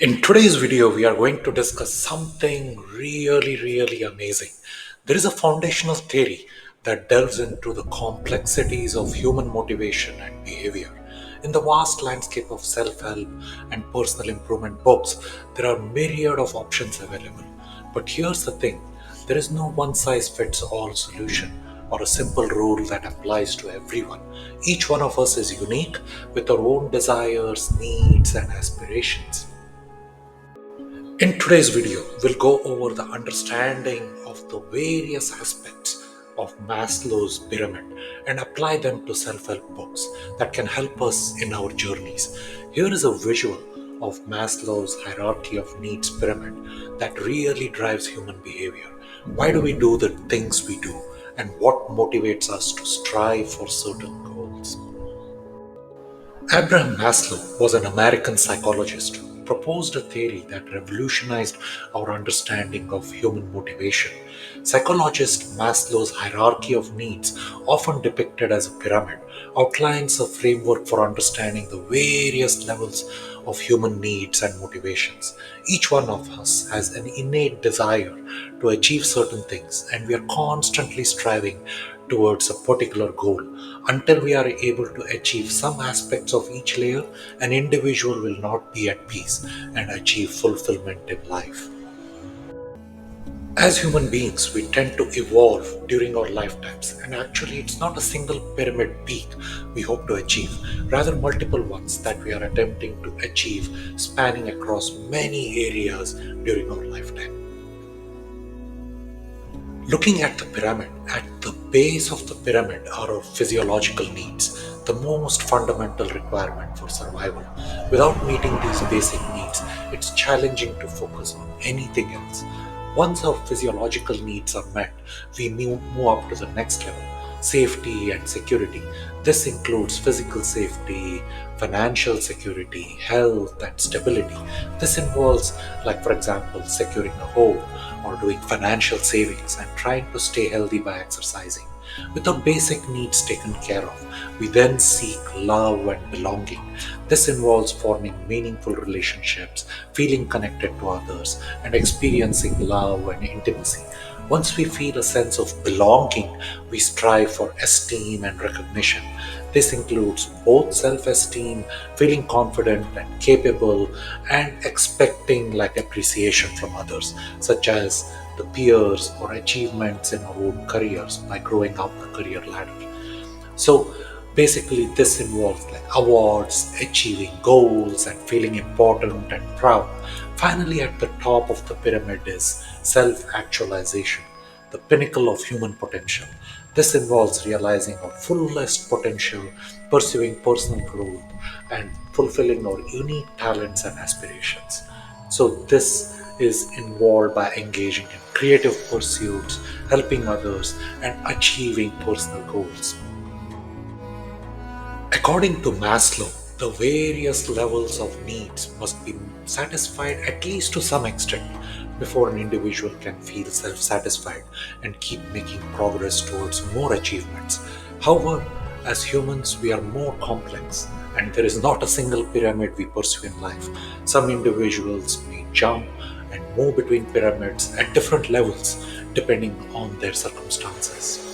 In today's video, we are going to discuss something really amazing. There is a foundational theory that delves into the complexities of human motivation and behavior. In the vast landscape of self-help and personal improvement books, there are myriad of options available. But here's the thing, there is no one-size-fits-all solution or a simple rule that applies to everyone. Each one of us is unique with our own desires, needs, and aspirations. In today's video, we'll go over the understanding of the various aspects of Maslow's pyramid and apply them to self-help books that can help us in our journeys. Here is a visual of Maslow's hierarchy of needs pyramid that really drives human behavior. Why do we do the things we do, and what motivates us to strive for certain goals? Abraham Maslow was an American psychologist who proposed a theory that revolutionized our understanding of human motivation. Psychologist Maslow's hierarchy of needs, often depicted as a pyramid, outlines a framework for understanding the various levels of human needs and motivations. Each one of us has an innate desire to achieve certain things, and we are constantly striving towards a particular goal. Until we are able to achieve some aspects of each layer, an individual will not be at peace and achieve fulfillment in life. As human beings, we tend to evolve during our lifetimes, and actually, it's not a single pyramid peak we hope to achieve, rather, multiple ones that we are attempting to achieve, spanning across many areas during our lifetime. Looking at the pyramid, at the base of the pyramid are our physiological needs, the most fundamental requirement for survival. Without meeting these basic needs, it's challenging to focus on anything else. Once our physiological needs are met, we move up to the next level, safety and security. This includes physical safety, financial security, health, and stability. This involves, like for example, securing a home or doing financial savings and trying to stay healthy by exercising. With our basic needs taken care of, we then seek love and belonging. This involves forming meaningful relationships, feeling connected to others, and experiencing love and intimacy. Once we feel a sense of belonging, we strive for esteem and recognition. This includes both self-esteem, feeling confident and capable, and expecting appreciation from others, such as the peers or achievements in our own careers by growing up the career ladder. So basically, this involves awards, achieving goals, and feeling important and proud. Finally, at the top of the pyramid is self-actualization, the pinnacle of human potential. This involves realizing our fullest potential, pursuing personal growth, and fulfilling our unique talents and aspirations. So this is involved by engaging in creative pursuits, helping others, and achieving personal goals. According to Maslow, the various levels of needs must be satisfied at least to some extent before an individual can feel self-satisfied and keep making progress towards more achievements. However, as humans, we are more complex, and there is not a single pyramid we pursue in life. Some individuals may jump and move between pyramids at different levels depending on their circumstances.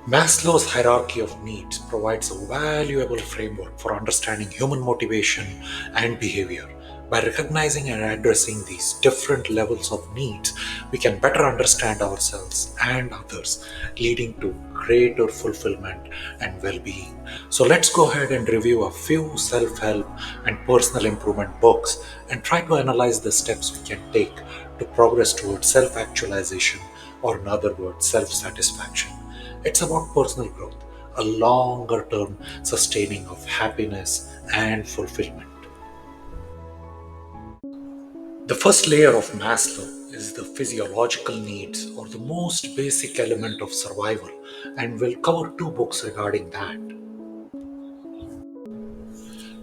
Maslow's hierarchy of needs provides a valuable framework for understanding human motivation and behavior. By recognizing and addressing these different levels of needs, we can better understand ourselves and others, leading to greater fulfillment and well-being. So let's go ahead and review a few self-help and personal improvement books and try to analyze the steps we can take to progress towards self-actualization, or in other words, self-satisfaction. It's about personal growth, a longer term sustaining of happiness and fulfillment. The first layer of Maslow is the physiological needs, or the most basic element of survival, and we'll cover two books regarding that.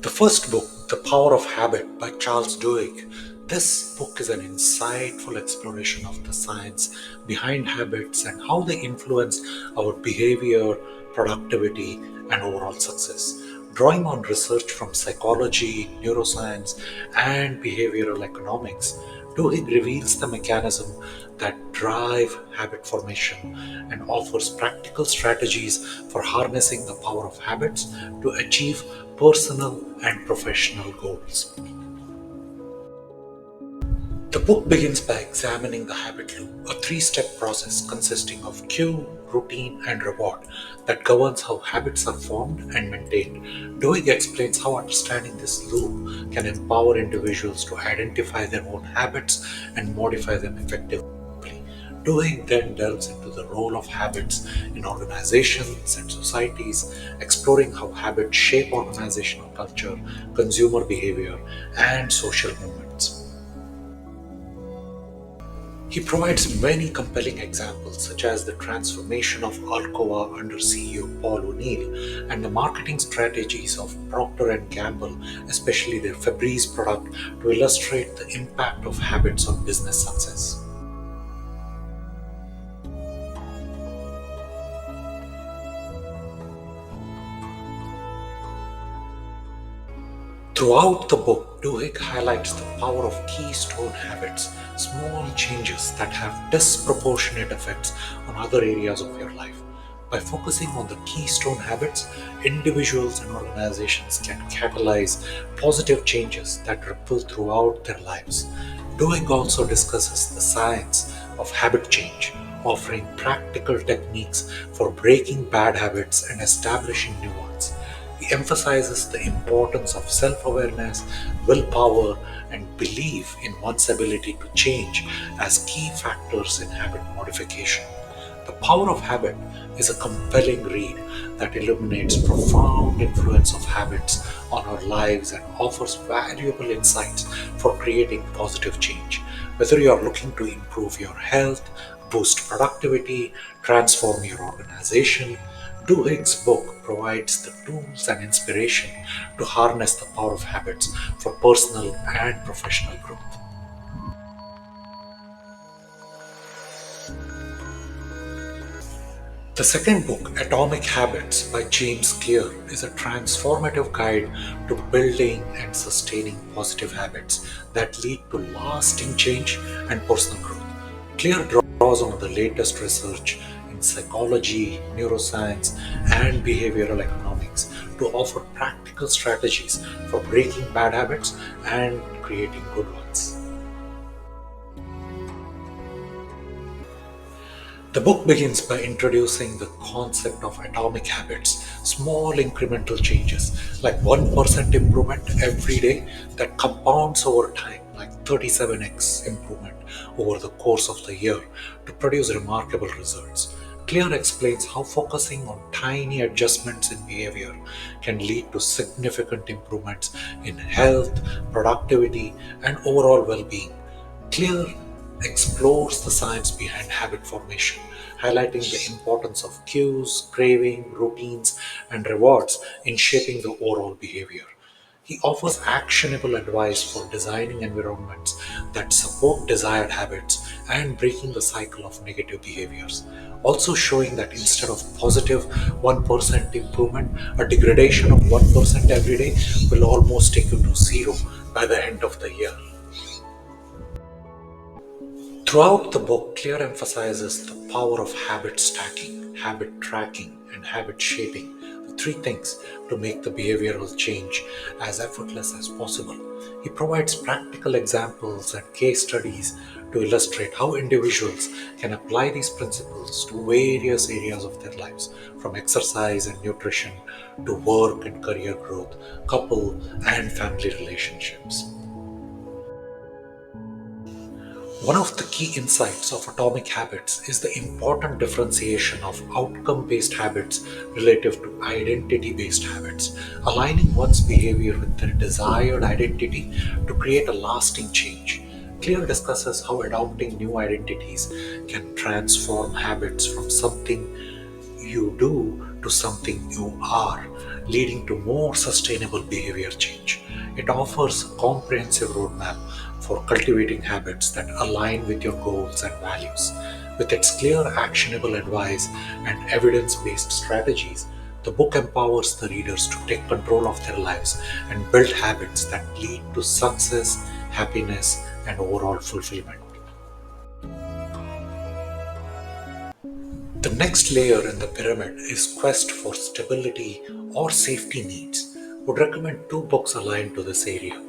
The first book, The Power of Habit by Charles Duhigg. This book is an insightful exploration of the science behind habits and how they influence our behavior, productivity, and overall success. Drawing on research from psychology, neuroscience, and behavioral economics, Duhigg reveals the mechanism that drive habit formation and offers practical strategies for harnessing the power of habits to achieve personal and professional goals. The book begins by examining the habit loop, a three-step process consisting of cue, routine, and reward that governs how habits are formed and maintained. Duhigg explains how understanding this loop can empower individuals to identify their own habits and modify them effectively. Duhigg then delves into the role of habits in organizations and societies, exploring how habits shape organizational culture, consumer behavior, and social movements. He provides many compelling examples, such as the transformation of Alcoa under CEO Paul O'Neill and the marketing strategies of Procter and Gamble, especially their Febreze product, to illustrate the impact of habits on business success. Throughout the book, Duhigg highlights the power of keystone habits, small changes that have disproportionate effects on other areas of your life. By focusing on the keystone habits, individuals and organizations can catalyze positive changes that ripple throughout their lives. Duhigg also discusses the science of habit change, offering practical techniques for breaking bad habits and establishing new ones. He emphasizes the importance of self awareness, willpower, and belief in one's ability to change as key factors in habit modification. The Power of Habit is a compelling read that illuminates profound influence of habits on our lives and offers valuable insights for creating positive change. Whether you are looking to improve your health, boost productivity, transform your organization, Duhigg's book provides the tools and inspiration to harness the power of habits for personal and professional growth. The second book, Atomic Habits by James Clear, is a transformative guide to building and sustaining positive habits that lead to lasting change and personal growth. Clear draws on the latest research in psychology, neuroscience, and behavioral economics to offer practical strategies for breaking bad habits and creating good ones. The book begins by introducing the concept of atomic habits, small incremental changes like 1% improvement every day that compounds over time, like 37x improvement over the course of the year to produce remarkable results. Clear explains how focusing on tiny adjustments in behavior can lead to significant improvements in health, productivity, and overall well being. Clear explores the science behind habit formation, highlighting the importance of cues, craving, routines, and rewards in shaping the overall behavior. He offers actionable advice for designing environments that support desired habits and breaking the cycle of negative behaviors. Also showing that instead of positive 1% improvement, a degradation of 1% every day will almost take you to zero by the end of the year. Throughout the book, Clear emphasizes the power of habit stacking, habit tracking, and habit shaping, the three things to make the behavioral change as effortless as possible. He provides practical examples and case studies to illustrate how individuals can apply these principles to various areas of their lives, from exercise and nutrition to work and career growth, couple and family relationships. One of the key insights of atomic habits is the important differentiation of outcome based habits relative to identity based habits, aligning one's behavior with their desired identity to create a lasting change. Clear discusses how adopting new identities can transform habits from something you do to something you are, leading to more sustainable behavior change. It offers a comprehensive roadmap for cultivating habits that align with your goals and values. With its clear, actionable advice and evidence based strategies, The book empowers the readers to take control of their lives and build habits that lead to success, happiness, and overall fulfillment. The next layer in the pyramid is quest for stability or safety needs. Would recommend two books aligned to this area.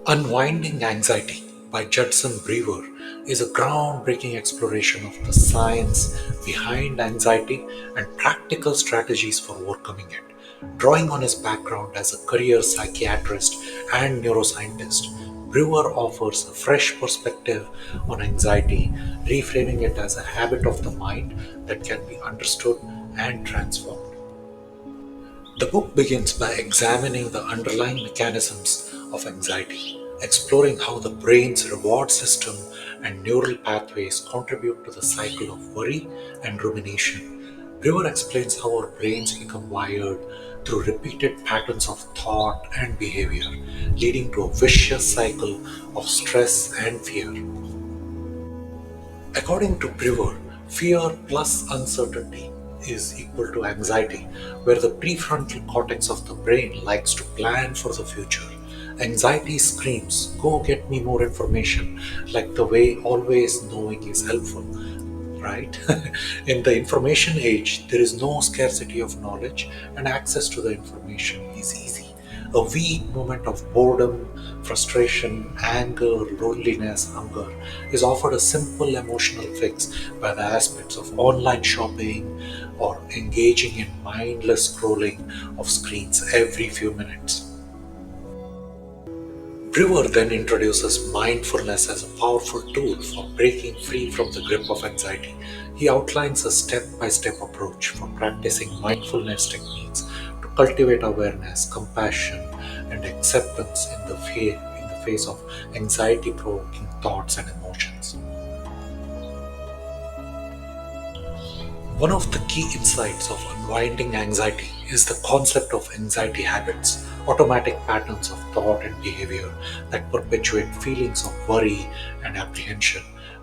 Unwinding Anxiety by Judson Brewer is a groundbreaking exploration of the science behind anxiety and practical strategies for overcoming it. Drawing on his background as a career psychiatrist and neuroscientist, Brewer offers a fresh perspective on anxiety, reframing it as a habit of the mind that can be understood and transformed. The book begins by examining the underlying mechanisms of anxiety, exploring how the brain's reward system and neural pathways contribute to the cycle of worry and rumination. Brewer explains how our brains become wired through repeated patterns of thought and behavior, leading to a vicious cycle of stress and fear. According to Brewer, fear plus uncertainty is equal to anxiety, where the prefrontal cortex of the brain likes to plan for the future. Anxiety screams, "Go get me more information," like the way always knowing is helpful, right? In the information age, there is no scarcity of knowledge, and access to the information is easy. A weak moment of boredom, frustration, anger, loneliness, hunger is offered a simple emotional fix by the aspects of online shopping or engaging in mindless scrolling of screens every few minutes. Brewer then introduces mindfulness as a powerful tool for breaking free from the grip of anxiety. He outlines a step by step approach for practicing mindfulness techniques to cultivate awareness, compassion, and acceptance in the face of anxiety provoking thoughts and emotions. One of the key insights of unwinding anxiety is the concept of anxiety habits, automatic patterns of thought and behavior that perpetuate feelings of worry and apprehension.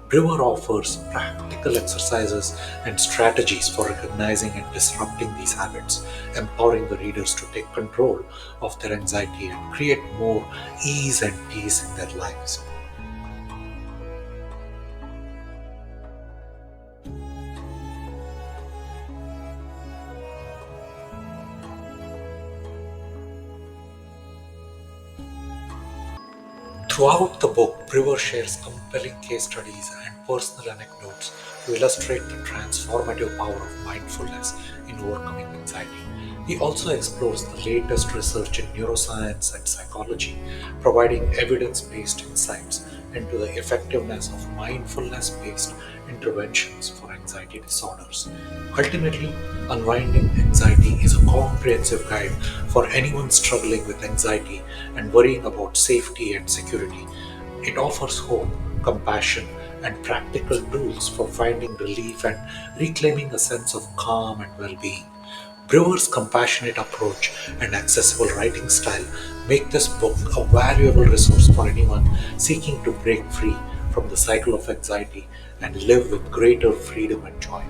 Brewer offers practical exercises and strategies for recognizing and disrupting these habits, empowering the readers to take control of their anxiety and create more ease and peace in their lives. Throughout the book, Brewer shares compelling case studies and personal anecdotes to illustrate the transformative power of mindfulness in overcoming anxiety. He also explores the latest research in neuroscience and psychology, providing evidence based insights into the effectiveness of mindfulness based interventions for anxiety disorders. Ultimately, Unwinding Anxiety is a comprehensive guide for anyone struggling with anxiety and worrying about safety and security. It offers hope, compassion, and practical tools for finding relief and reclaiming a sense of calm and well being. Brewer's compassionate approach and accessible writing style make this book a valuable resource for anyone seeking to break free from the cycle of anxiety and live with greater freedom and joy.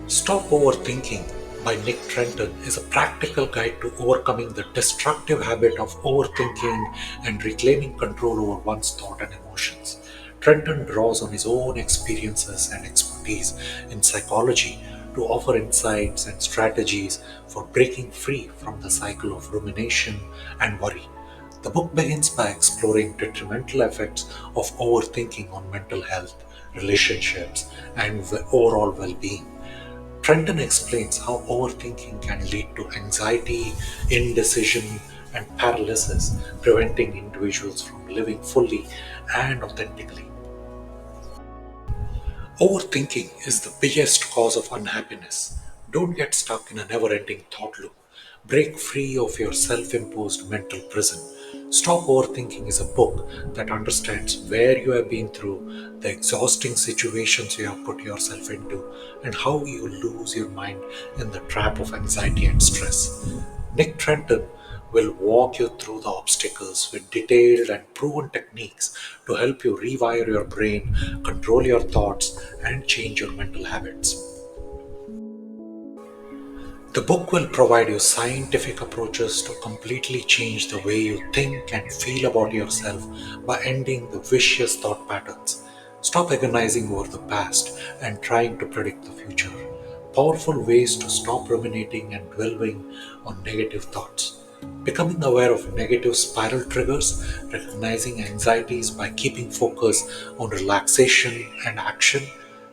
Stop Overthinking by Nick Trenton is a practical guide to overcoming the destructive habit of overthinking and reclaiming control over one's thought and emotions. Trenton draws on his own experiences and expertise in psychology to offer insights and strategies for breaking free from the cycle of rumination and worry. The book begins by exploring detrimental effects of overthinking on mental health, relationships, and overall well being. Trenton explains how overthinking can lead to anxiety, indecision, and paralysis, preventing individuals from living fully and authentically. Overthinking is the biggest cause of unhappiness. Don't get stuck in a never ending thought loop. Break free of your self imposed mental prison. Stop Overthinking is a book that understands where you have been through, the exhausting situations you have put yourself into, and how you lose your mind in the trap of anxiety and stress. Nick Trenton will walk you through the obstacles with detailed and proven techniques to help you rewire your brain, control your thoughts, and change your mental habits. The book will provide you scientific approaches to completely change the way you think and feel about yourself by ending the vicious thought patterns. Stop agonizing over the past and trying to predict the future. Powerful ways to stop ruminating and dwelling on negative thoughts. Becoming aware of negative spiral triggers, recognizing anxieties by keeping focus on relaxation and action.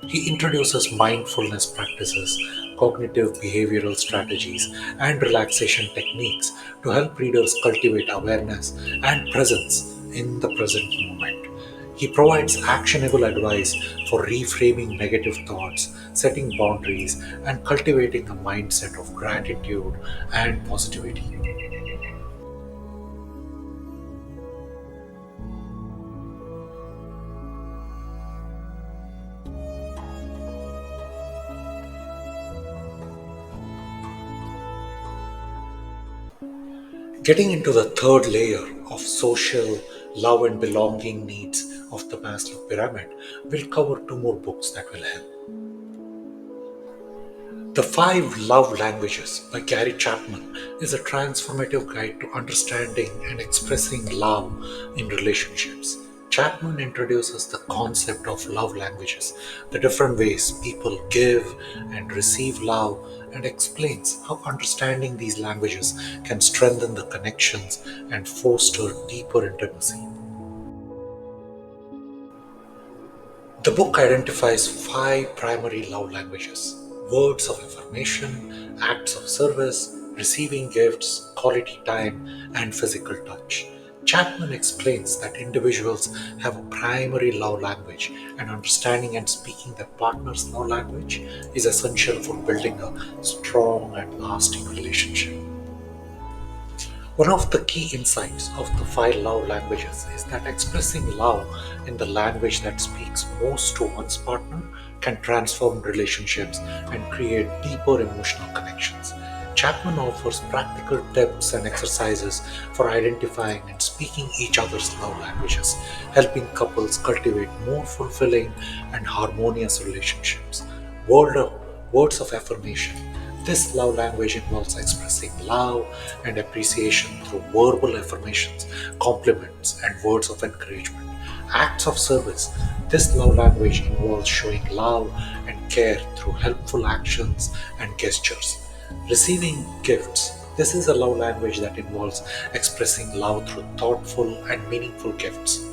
He introduces mindfulness practices, cognitive behavioral strategies, and relaxation techniques to help readers cultivate awareness and presence in the present moment. He provides actionable advice for reframing negative thoughts, setting boundaries, and cultivating a mindset of gratitude and positivity. Getting into the third layer of social love and belonging needs of the Maslow Pyramid, we'll cover two more books that will help. The Five Love Languages by Gary Chapman is a transformative guide to understanding and expressing love in relationships. Chapman introduces the concept of love languages, the different ways people give and receive love, and explains how understanding these languages can strengthen the connections and foster deeper intimacy. The book identifies five primary love languages: words of affirmation, acts of service, receiving gifts, quality time, and physical touch. Chapman explains that individuals have a primary love language, and understanding and speaking their partner's love language is essential for building a strong and lasting relationship. One of the key insights of the five love languages is that expressing love in the language that speaks most to one's partner can transform relationships and create deeper emotional connections. Chapman offers practical tips and exercises for identifying and speaking each other's love languages, helping couples cultivate more fulfilling and harmonious relationships. Word Words of affirmation. This love language involves expressing love and appreciation through verbal affirmations, compliments, and words of encouragement. Acts of service. This love language involves showing love and care through helpful actions and gestures. Receiving gifts. This is a love language that involves expressing love through thoughtful and meaningful gifts.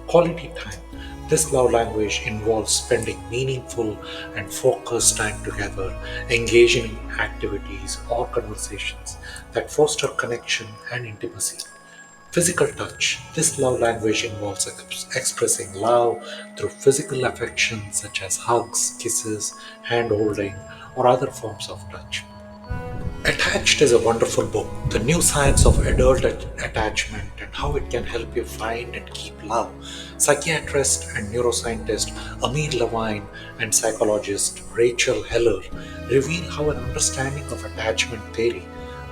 Quality time. This love language involves spending meaningful and focused time together, engaging in activities or conversations that foster connection and intimacy. Physical touch. This love language involves expressing love through physical affection such as hugs, kisses, hand holding, or other forms of touch. Attached is a wonderful book, The New Science of Adult Attachment and How It Can Help You Find and Keep Love. Psychiatrist and neuroscientist Amir Levine and psychologist Rachel Heller reveal how an understanding of attachment theory,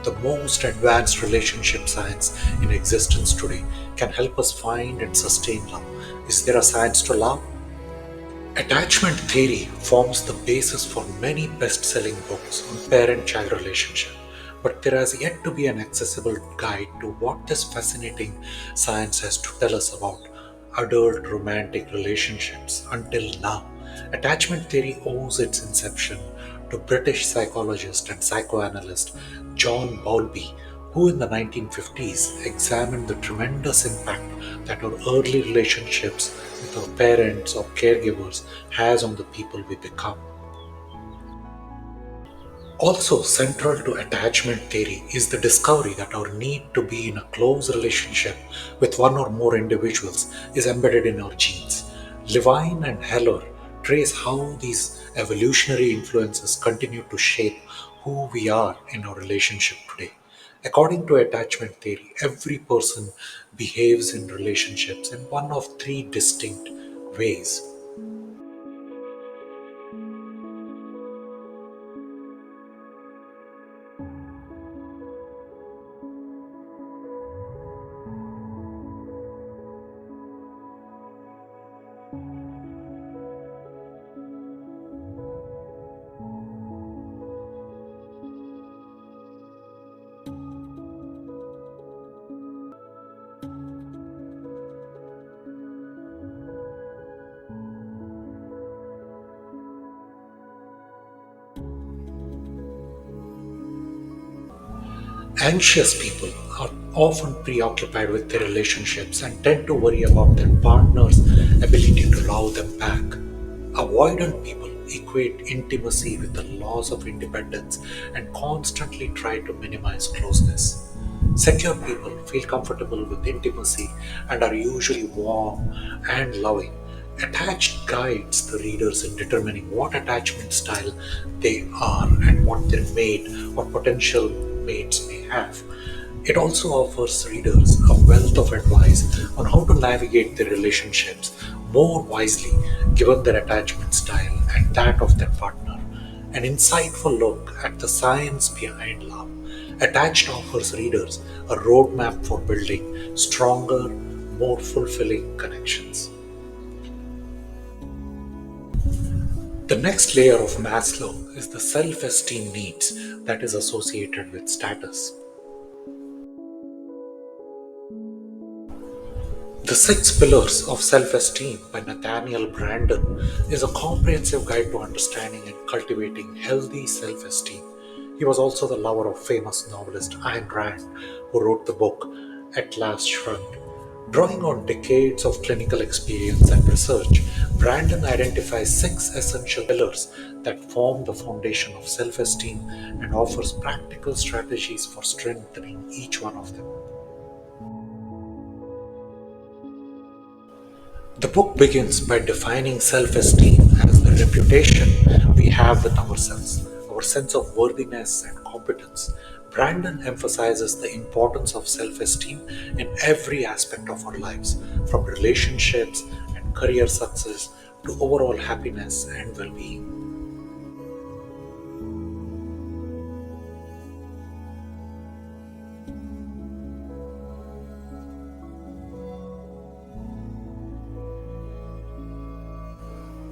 the most advanced relationship science in existence today, can help us find and sustain love. Is there a science to love? Attachment theory forms the basis for many best-selling books on parent-child relationship, but there has yet to be an accessible guide to what this fascinating science has to tell us about adult romantic relationships until now. Attachment theory owes its inception to British psychologist and psychoanalyst John Bowlby, who in the 1950s examined the tremendous impact that our early relationships with our parents or caregivers has on the people we become. Also, central to attachment theory is the discovery that our need to be in a close relationship with one or more individuals is embedded in our genes. Levine and Heller trace how these evolutionary influences continue to shape who we are in our relationship today. According to attachment theory, every person behaves in relationships in one of three distinct ways. Anxious people are often preoccupied with their relationships and tend to worry about their partner's ability to love them back. Avoidant people equate intimacy with the loss of independence and constantly try to minimize closeness. Secure people feel comfortable with intimacy and are usually warm and loving. Attached guides the readers in determining what attachment style they are and what their mate or potential mates may have. It also offers readers a wealth of advice on how to navigate their relationships more wisely given their attachment style and that of their partner. An insightful look at the science behind love. Attached offers readers a roadmap for building stronger, more fulfilling connections. The next layer of Maslow is the self esteem needs that is associated with status. The Six Pillars of Self-Esteem by Nathaniel Branden is a comprehensive guide to understanding and cultivating healthy self-esteem. He was also the lover of famous novelist Ayn Rand, who wrote the book At Last Shrugged. Drawing on decades of clinical experience and research, Brandon identifies six essential pillars that form the foundation of self-esteem and offers practical strategies for strengthening each one of them. The book begins by defining self esteem as the reputation we have with ourselves, our sense of worthiness and competence. Brandon emphasizes the importance of self esteem in every aspect of our lives, from relationships and career success to overall happiness and well being.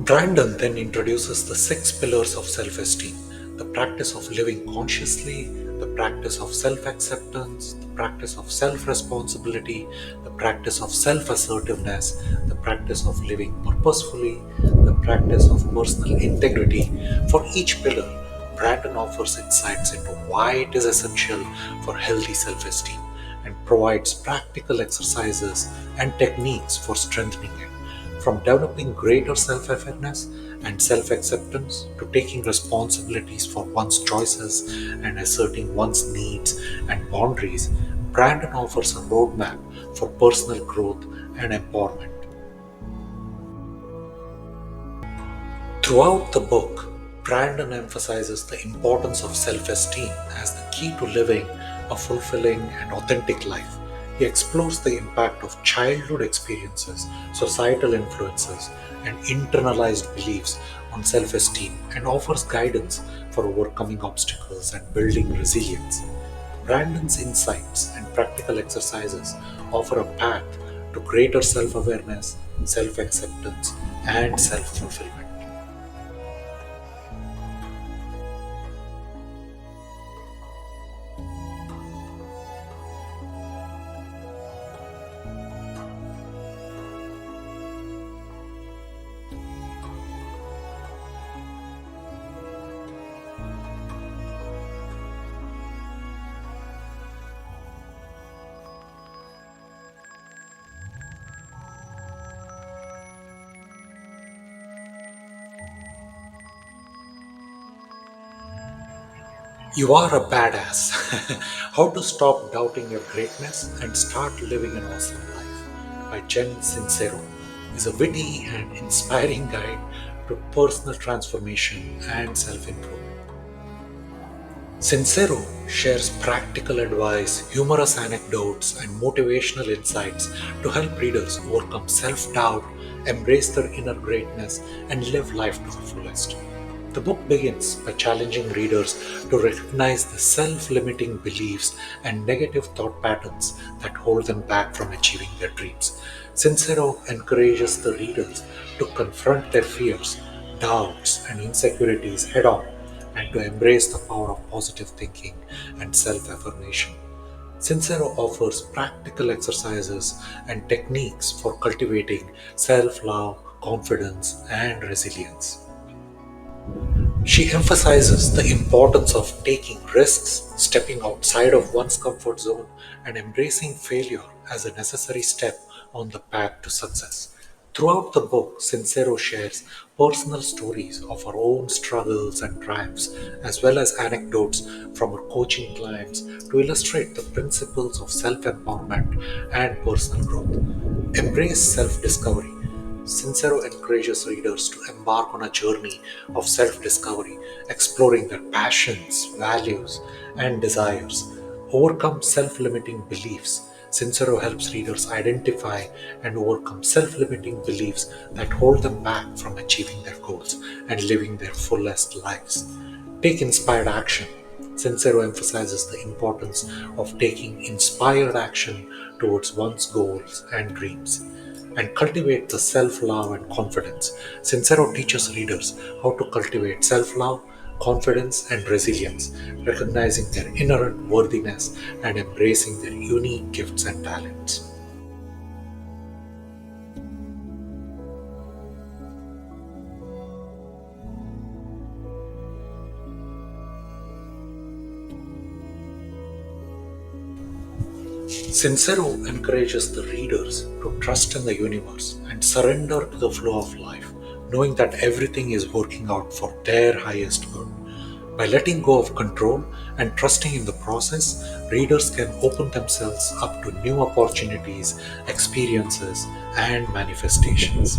Brandon then introduces the six pillars of self esteem: the practice of living consciously, the practice of self acceptance, the practice of self responsibility, the practice of self assertiveness, the practice of living purposefully, the practice of personal integrity. For each pillar, Brandon offers insights into why it is essential for healthy self esteem and provides practical exercises and techniques for strengthening it. From developing greater self awareness and self acceptance to taking responsibilities for one's choices and asserting one's needs and boundaries, Brandon offers a roadmap for personal growth and empowerment. Throughout the book, Brandon emphasizes the importance of self esteem as the key to living a fulfilling and authentic life. He explores the impact of childhood experiences, societal influences, and internalized beliefs on self esteem and offers guidance for overcoming obstacles and building resilience. Brandon's insights and practical exercises offer a path to greater self awareness, self acceptance, and self fulfillment. You are a badass. How to Stop Doubting Your Greatness and Start Living an Awesome Life by Jen Sincero is a witty and inspiring guide to personal transformation and self improvement. Sincero shares practical advice, humorous anecdotes, and motivational insights to help readers overcome self doubt, embrace their inner greatness, and live life to the fullest. The book begins by challenging readers to recognize the self limiting beliefs and negative thought patterns that hold them back from achieving their dreams. Sincero encourages the readers to confront their fears, doubts, and insecurities head on and to embrace the power of positive thinking and self affirmation. Sincero offers practical exercises and techniques for cultivating self love, confidence, and resilience. She emphasizes the importance of taking risks, stepping outside of one's comfort zone, and embracing failure as a necessary step on the path to success. Throughout the book, Sincero shares personal stories of her own struggles and triumphs, as well as anecdotes from her coaching clients to illustrate the principles of self empowerment and personal growth. Embrace self discovery. Sincero encourages readers to embark on a journey of self discovery, exploring their passions, values, and desires. Overcome self limiting beliefs. Sincero helps readers identify and overcome self limiting beliefs that hold them back from achieving their goals and living their fullest lives. Take inspired action. Sincero emphasizes the importance of taking inspired action towards one's goals and dreams and cultivate the self love and confidence. Sincero teaches readers how to cultivate self love, confidence, and resilience, recognizing their inherent worthiness and embracing their unique gifts and talents. Sincero encourages the readers to trust in the universe and surrender to the flow of life, knowing that everything is working out for their highest good. By letting go of control and trusting in the process, readers can open themselves up to new opportunities, experiences, and manifestations.